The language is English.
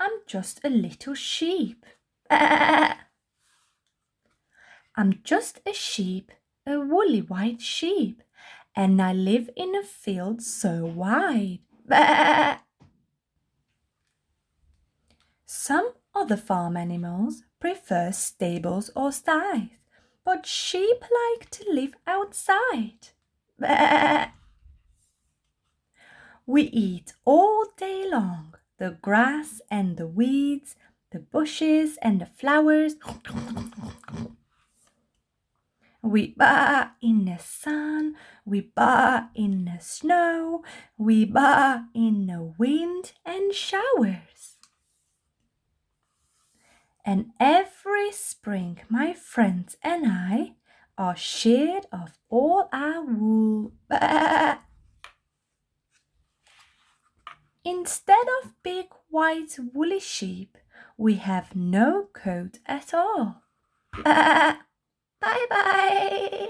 I'm just a little sheep. I'm just a sheep, a woolly white sheep, and I live in a field so wide. Some other farm animals prefer stables or sties, but sheep like to live outside. We eat all day long, the grass and the weeds, the bushes and the flowers. We bath in the sun, we bath in the snow, we bath in the wind and showers. And every spring my friends and I are shed of all our wool. Instead of big white woolly sheep, we have no coat at all. Bye bye.